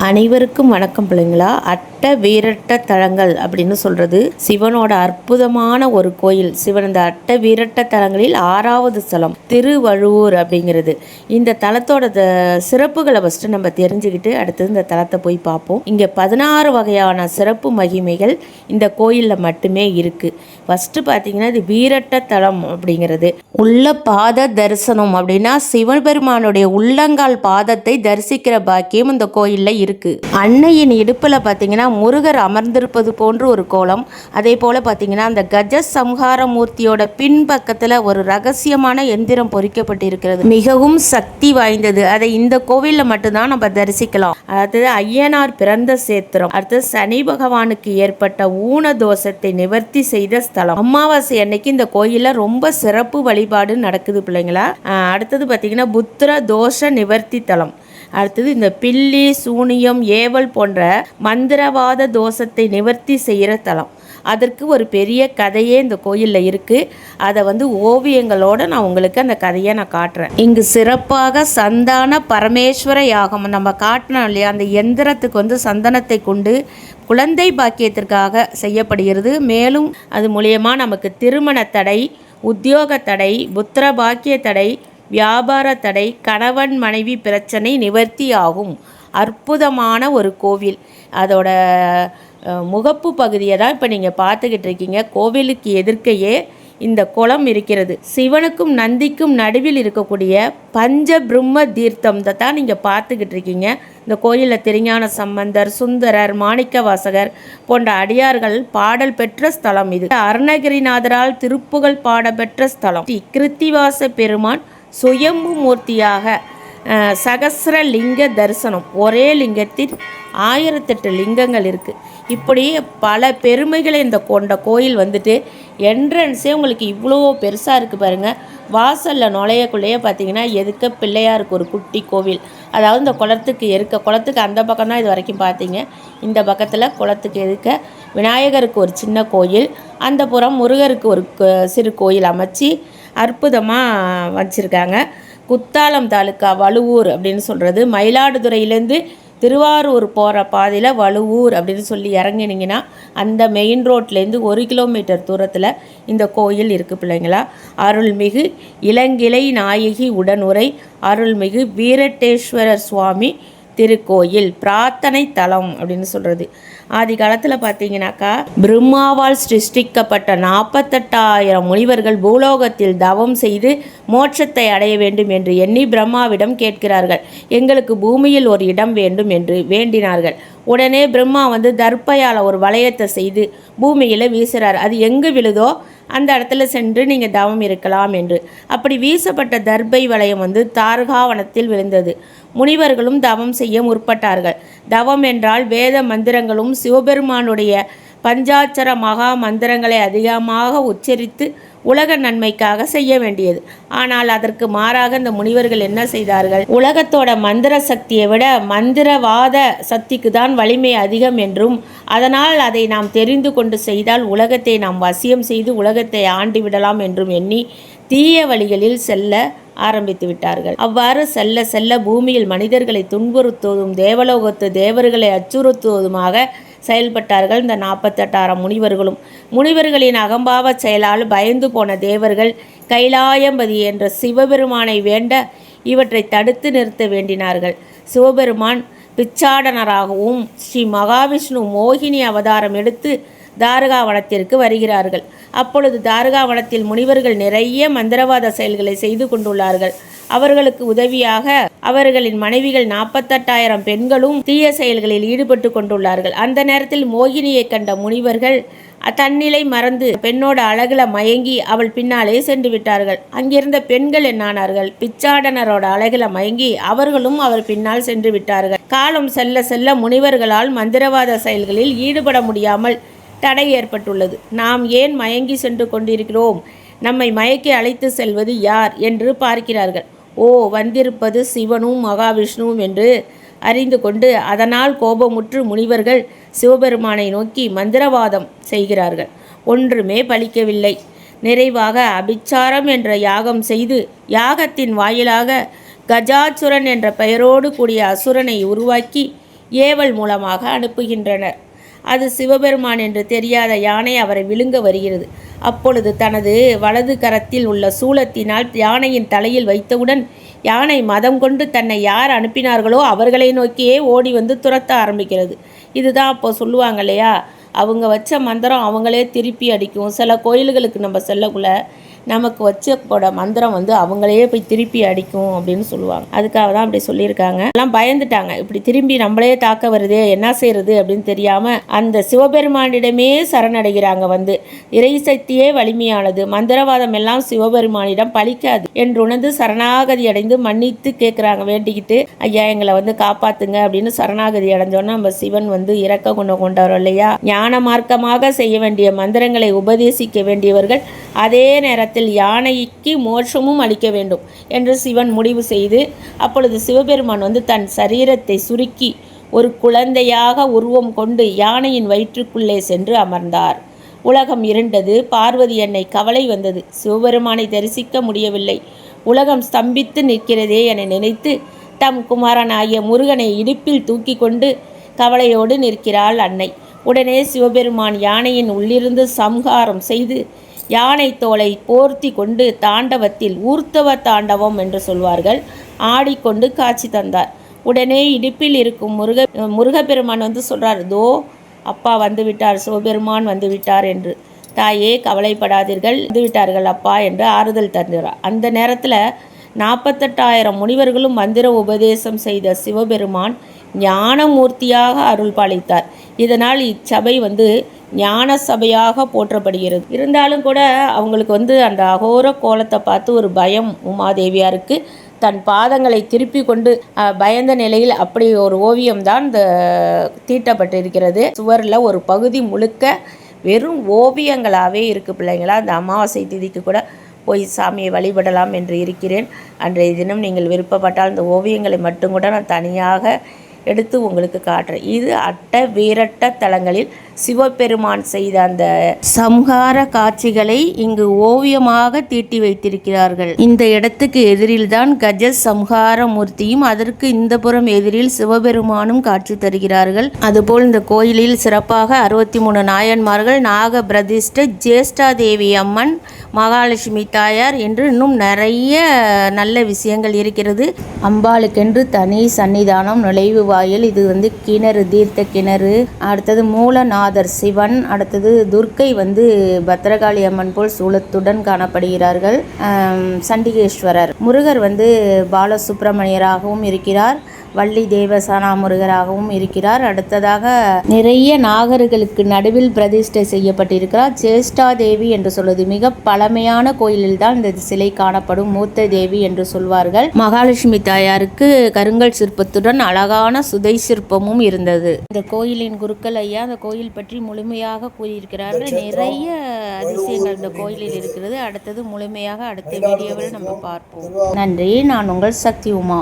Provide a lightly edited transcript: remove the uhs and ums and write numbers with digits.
அனைவருக்கும் வணக்கம் பிள்ளைங்களா. அட்ட வீரட்ட தலங்கள் அப்படின்னு சொல்கிறது சிவனோட அற்புதமான ஒரு கோயில். சிவன் இந்த அட்ட வீரட்ட தலங்களில் 6வது ஸ்தலம் திருவழுவூர் அப்படிங்கிறது. இந்த தலத்தோட சிறப்புகளை ஃபஸ்ட்டு நம்ம தெரிஞ்சுக்கிட்டு அடுத்தது இந்த தலத்தை போய் பார்ப்போம். இங்கே 16 வகையான சிறப்பு மகிமைகள் இந்த கோயிலில் மட்டுமே இருக்குது. ஃபஸ்ட்டு பார்த்தீங்கன்னா இது வீரட்ட தலம் அப்படிங்கிறது. உள்ள பாத தரிசனம் அப்படின்னா சிவபெருமானுடைய உள்ளங்கால் பாதத்தை தரிசிக்கிற பாக்கியம் இந்த கோயிலில் இருக்கு. அன்னையின் இடுப்புல பார்த்தீங்கன்னா முருகர் அமர்ந்திருப்பது போன்று ஒரு கோலம். அதே போல பார்த்தீங்கன்னா அந்த கஜ சம்ஹார மூர்த்தியோட பின்பக்கத்தில் ஒரு ரகசியமான எந்திரம் பொறிக்கப்பட்டிருக்கிறது. மிகவும் சக்தி வாய்ந்தது. அதை இந்த கோவிலில் மட்டும்தான் நம்ம தரிசிக்கலாம். அடுத்தது ஐயனார் பிறந்த சேத்திரம். அடுத்தது சனி பகவானுக்கு ஏற்பட்ட ஊன தோஷத்தை நிவர்த்தி செய்த ஸ்தலம். அமாவாசை அன்னைக்கு இந்த கோயிலில் ரொம்ப சிறப்பு வழிபாடு நடக்குது பிள்ளைங்களா. அடுத்தது பார்த்தீங்கன்னா புத்திர தோஷ நிவர்த்தி தலம். அடுத்தது இந்த பில்லி சூனியம் ஏவல் போன்ற மந்திரவாத தோஷத்தை நிவர்த்தி செய்கிற தலம். அதற்கு ஒரு பெரிய கதையே இந்த கோயிலில் இருக்குது. அதை ஓவியங்களோடு நான் உங்களுக்கு அந்த கதையை நான் காட்டுறேன். இங்கு சிறப்பாக சந்தான பரமேஸ்வர யாகம் நம்ம காட்டினோம் இல்லையா, அந்த எந்திரத்துக்கு சந்தனத்தை கொண்டு குழந்தை பாக்கியத்திற்காக செய்யப்படுகிறது. மேலும் அது மூலியமாக நமக்கு திருமண தடை, உத்தியோக தடை, புத்திர பாக்கிய தடை, வியாபார தடை, கணவன் மனைவி பிரச்சனை நிவர்த்தி ஆகும். அற்புதமான ஒரு கோவில். அதோட முகப்பு பகுதியை தான் இப்போ நீங்கள் பார்த்துக்கிட்டு இருக்கீங்க. கோவிலுக்கு எதிர்க்கையே இந்த குளம் இருக்கிறது. சிவனுக்கும் நந்திக்கும் நடுவில் இருக்கக்கூடிய பஞ்ச பிரம்ம தீர்த்தம் தான் நீங்கள் பார்த்துக்கிட்டு இருக்கீங்க. இந்த கோயிலில் திருஞான சம்பந்தர், சுந்தரர், மாணிக்க வாசகர் போன்ற அடியார்கள் பாடல் பெற்ற ஸ்தலம் இது. அருணகிரிநாதரால் திருப்புகழ் பாடப்பெற்ற ஸ்தலம். கிருத்திவாச பெருமான் சுயம்பு மூர்த்தியாக சகஸ்ர லிங்க தரிசனம். ஒரே லிங்கத்தில் 1008 லிங்கங்கள் இருக்குது. இப்படி பல பெருமைகளை இந்த கொண்ட கோயில் என்ட்ரன்ஸே உங்களுக்கு இவ்வளோ பெருசாக இருக்குது பாருங்கள். வாசலில் நுழையக்குள்ளேயே பார்த்தீங்கன்னா எதுக்க பிள்ளையாருக்கு ஒரு குட்டி கோவில். அதாவது இந்த குளத்துக்கு அந்த பக்கம் தான் இது வரைக்கும் பார்த்தீங்க. இந்த பக்கத்தில் குளத்துக்கு எதுக்க விநாயகருக்கு ஒரு சின்ன கோயில், அந்த புறம் முருகருக்கு ஒரு சிறு கோயில் அமைச்சு அற்புதமாக வச்சுருக்காங்க. குத்தாலம் தாலுக்கா வழுவூர் அப்படின்னு சொல்கிறது. மயிலாடுதுறையிலேருந்து திருவாரூர் போகிற பாதையில் வழுவூர் அப்படின்னு சொல்லி இறங்கினீங்கன்னா அந்த மெயின் ரோட்லேருந்து 1 கிலோமீட்டர் தூரத்தில் இந்த கோயில் இருக்குது பிள்ளைங்களா. அருள்மிகு இளங்கிளை நாயகி உடனுரை அருள்மிகு வீரட்டேஸ்வரர் சுவாமி திருக்கோயில் பிரார்த்தனை தலம் அப்படின்னு சொல்கிறது. ஆதி காலத்தில் பார்த்தீங்கன்னாக்கா பிரம்மாவால் சிருஷ்டிக்கப்பட்ட 48,000 முனிவர்கள் பூலோகத்தில் தவம் செய்து மோட்சத்தை அடைய வேண்டும் என்று எண்ணி பிரம்மாவிடம் கேட்கிறார்கள். எங்களுக்கு பூமியில் ஒரு இடம் வேண்டும் என்று வேண்டினார்கள். உடனே பிரம்மா தர்ப்பையால் ஒரு வளையத்தை செய்து பூமியில் வீசுகிறார். அது எங்கு விழுதோ அந்த இடத்துல சென்று நீங்கள் தவம் இருக்கலாம் என்று. அப்படி வீசப்பட்ட தர்பை வளையம் தாரகாவனத்தில் விழுந்தது. முனிவர்களும் தவம் செய்ய முற்பட்டார்கள். தவம் என்றால் வேத மந்திரங்களும் சிவபெருமானுடைய பஞ்சாட்சர மகா மந்திரங்களை அதிகமாக உச்சரித்து உலக நன்மைக்காக செய்ய வேண்டியது. ஆனால் அதற்கு மாறாக இந்த முனிவர்கள் என்ன செய்தார்கள்? உலகத்தோட மந்திர சக்தியை விட மந்திரவாத சக்திக்கு தான் வலிமை அதிகம் என்றும், அதனால் அதை நாம் தெரிந்து கொண்டு செய்தால் உலகத்தை நாம் வசியம் செய்து உலகத்தை ஆண்டு விடலாம் என்றும் எண்ணி தீய வழிகளில் செல்ல ஆரம்பித்து விட்டார்கள். அவ்வாறு செல்ல செல்ல பூமியில் மனிதர்களை துன்புறுத்துவதும் தேவலோகத்து தேவர்களை அச்சுறுத்துவதுமாக செயல்பட்டார்கள் இந்த 48,000 முனிவர்களும். முனிவர்களின் அகம்பாவ செயலால் பயந்து போன தேவர்கள் கைலாயம்பதி என்ற சிவபெருமானை வேண்ட இவற்றை தடுத்து நிறுத்த வேண்டினார்கள். சிவபெருமான் பிச்சாடனராகவும் ஸ்ரீ மகாவிஷ்ணு மோகினி அவதாரம் எடுத்து தாரகாவனத்திற்கு வருகிறார்கள். அப்பொழுது தாரகாவனத்தில் முனிவர்கள் நிறைய மந்திரவாத செயல்களை செய்து கொண்டுள்ளார்கள். அவர்களுக்கு உதவியாக அவர்களின் மனைவிகள் 48,000 பெண்களும் தீய செயல்களில் ஈடுபட்டு கொண்டுள்ளார்கள். அந்த நேரத்தில் மோகினியை கண்ட முனிவர்கள் தன்னிலை மறந்து பெண்ணோட அழகுல மயங்கி அவள் பின்னாலே சென்று விட்டார்கள். அங்கிருந்த பெண்கள் என்னானார்கள்? பிச்சாடனரோட அழகுல மயங்கி அவர்களும் அவர் பின்னால் சென்று விட்டார்கள். காலம் செல்ல செல்ல முனிவர்களால் மந்திரவாத செயல்களில் ஈடுபட முடியாமல் தடை ஏற்பட்டுள்ளது. நாம் ஏன் மயங்கி சென்று கொண்டிருக்கிறோம்? நம்மை மயக்கி அழைத்து செல்வது யார் என்று பார்க்கிறார்கள். ஓ, வந்திருப்பது சிவனும் மகாவிஷ்ணுவும் என்று அறிந்து கொண்டு அதனால் கோபமுற்று முனிவர்கள் சிவபெருமானை நோக்கி மந்திரவாதம் செய்கிறார்கள். ஒன்றுமே பலிக்கவில்லை. நிறைவாக அபிச்சாரம் என்ற யாகம் செய்து யாகத்தின் வாயிலாக கஜாசுரன் என்ற பெயரோடு கூடிய அசுரனை உருவாக்கி ஏவல் மூலமாக அனுப்புகின்றனர். அது சிவபெருமான் என்று தெரியாத யானை அவரை விழுங்க வருகிறது. அப்பொழுது தனது வலது கரத்தில் உள்ள சூலத்தினால் யானையின் தலையில் வைத்தவுடன் யானை மதம் கொண்டு தன்னை யார் அனுப்பினார்களோ அவர்களை நோக்கியே ஓடி வந்து துரத்த ஆரம்பிக்கிறது. இதுதான் அப்போ சொல்லுவாங்க இல்லையா, அவங்க வச்ச மந்திரம் அவங்களே திருப்பி அடிக்கும். சில கோயில்களுக்கு நம்ம செல்லக்குள்ள நமக்கு வச்ச மந்திரம் வந்து அவங்களையே போய் திருப்பி அடிக்கும் அப்படின்னு சொல்லுவாங்க. அதுக்காக தான் அப்படி சொல்லியிருக்காங்க. எல்லாம் பயந்துட்டாங்க, இப்படி திரும்பி நம்மளே தாக்க வருதே, என்ன செய்யறது அப்படின்னு தெரியாம அந்த சிவபெருமானிடமே சரணடைகிறாங்க. வந்து இறை சக்தியே வலிமையானது, மந்திரவாதம் எல்லாம் சிவபெருமானிடம் பலிக்காது என்று உணர்ந்து சரணாகதி அடைந்து மன்னித்து கேட்குறாங்க. வேண்டிக்கிட்டு ஐயா எங்களை வந்து காப்பாத்துங்க அப்படின்னு சரணாகதி அடைஞ்சோன்னா நம்ம சிவன் வந்து இறக்க குணம் கொண்டவர் இல்லையா. ஞான மார்க்கமாக செய்ய வேண்டிய மந்திரங்களை உபதேசிக்க வேண்டியவர்கள் அதே நேரத்தில் யானைக்கு மோட்சமும் அளிக்க வேண்டும் என்று சிவன் முடிவு செய்து, அப்பொழுது சிவபெருமான் வந்து தன் சரீரத்தை சுருக்கி ஒரு குழந்தையாக உருவம் கொண்டு யானையின் வயிற்றுக்குள்ளே சென்று அமர்ந்தார். உலகம் இருண்டது. பார்வதி அன்னை கவலை வந்தது. சிவபெருமானை தரிசிக்க முடியவில்லை, உலகம் ஸ்தம்பித்து நிற்கிறதே என நினைத்து தம் குமாரனாகிய முருகனை இடுப்பில் தூக்கி கொண்டு கவலையோடு நிற்கிறாள் அன்னை. உடனே சிவபெருமான் யானையின் உள்ளிருந்து சம்ஹாரம் செய்து யானை தோலை போர்த்தி கொண்டு தாண்டவத்தில் ஊர்த்தவ தாண்டவம் என்று சொல்வார்கள் ஆடிக்கொண்டு காட்சி தந்தார். உடனே இடுப்பில் இருக்கும் முருகப்பெருமான் வந்து சொல்கிறார், தோ அப்பா வந்து விட்டார், சிவபெருமான் வந்து விட்டார் என்று. தாயே கவலைப்படாதீர்கள், வந்து விட்டார்கள் அப்பா என்று ஆறுதல் தந்தார். அந்த நேரத்தில் 48,000 முனிவர்களும் மந்திர உபதேசம் செய்த சிவபெருமான் ஞானமூர்த்தியாக அருள் பாலித்தார். இதனால் இச்சபை வந்து ஞான சபையாக போற்றப்படுகிறது. இருந்தாலும் கூட அவங்களுக்கு வந்து அந்த அகோர கோலத்தை பார்த்து ஒரு பயம் உமாதேவியாருக்கு. தன் பாதங்களை திருப்பி கொண்டு பயந்த நிலையில் அப்படி ஒரு ஓவியம்தான் இந்த தீட்டப்பட்டிருக்கிறது. சுவரில் ஒரு பகுதி முழுக்க வெறும் ஓவியங்களாகவே இருக்குது. பிள்ளைங்களா, அந்த அமாவாசை திதிக்கு கூட போய் சாமியை வழிபடலாம் என்று இருக்கிறேன். அன்றைய தினம் நீங்கள் விருப்பப்பட்டால் இந்த ஓவியங்களை மட்டும் கூட நான் தனியாக எடுத்து உங்களுக்கு காட்டுறேன். இது அட்ட வீரட்ட தலங்களில் சிவபெருமான் செய்த அந்த சம்ஹார காட்சிகளை இங்கு ஓவியமாக தீட்டி வைத்திருக்கிறார்கள். இந்த இடத்துக்கு எதிரில் தான் கஜ சம்ஹார மூர்த்தியும், அதற்கு இந்த புறம் எதிரில் சிவபெருமானும் காட்சி தருகிறார்கள். அதுபோல் இந்த கோயிலில் சிறப்பாக 63 நாயன்மார்கள், நாக பிரதிஷ்ட, ஜேஷ்டா தேவி அம்மன், மகாலட்சுமி தாயார் என்று இன்னும் நிறைய நல்ல விஷயங்கள் இருக்கிறது. அம்பாளுக்கென்று தனி சன்னிதானம், நுழைவு வாயில், இது வந்து கிணறு, தீர்த்த கிணறு. அடுத்தது மூலநாதர் சிவன், அடுத்தது துர்க்கை வந்து பத்ரகாளி அம்மன் போல் சூலத்துடன் காணப்படுகிறார்கள். சண்டிகேஸ்வரர், முருகர் வந்து பாலசுப்பிரமணியராகவும் இருக்கிறார், வள்ளி தேவசானா முருகராகவும் இருக்கிறார். அடுத்ததாக நிறைய நாகர்களுக்கு நடுவில் பிரதிஷ்டை செய்யப்பட்டிருக்கிறார். ஜேஷ்டா தேவி என்று சொல்வது மிக பழமையான கோயிலில் தான் இந்த சிலை காணப்படும். மூத்த தேவி என்று சொல்வார்கள். மகாலட்சுமி தாயாருக்கு கருங்கல் சிற்பத்துடன் அழகான சுதை சிற்பமும் இருந்தது. இந்த கோயிலின் குருக்கள் ஐயா அந்த கோயில் பற்றி முழுமையாக கூறியிருக்கிறார்கள். நிறைய அதிசயங்கள் இந்த கோயிலில் இருக்கிறது. அடுத்தது முழுமையாக அடுத்த வீடியோவில் நம்ம பார்ப்போம். நன்றி. நான் உங்கள் சக்தி உமா.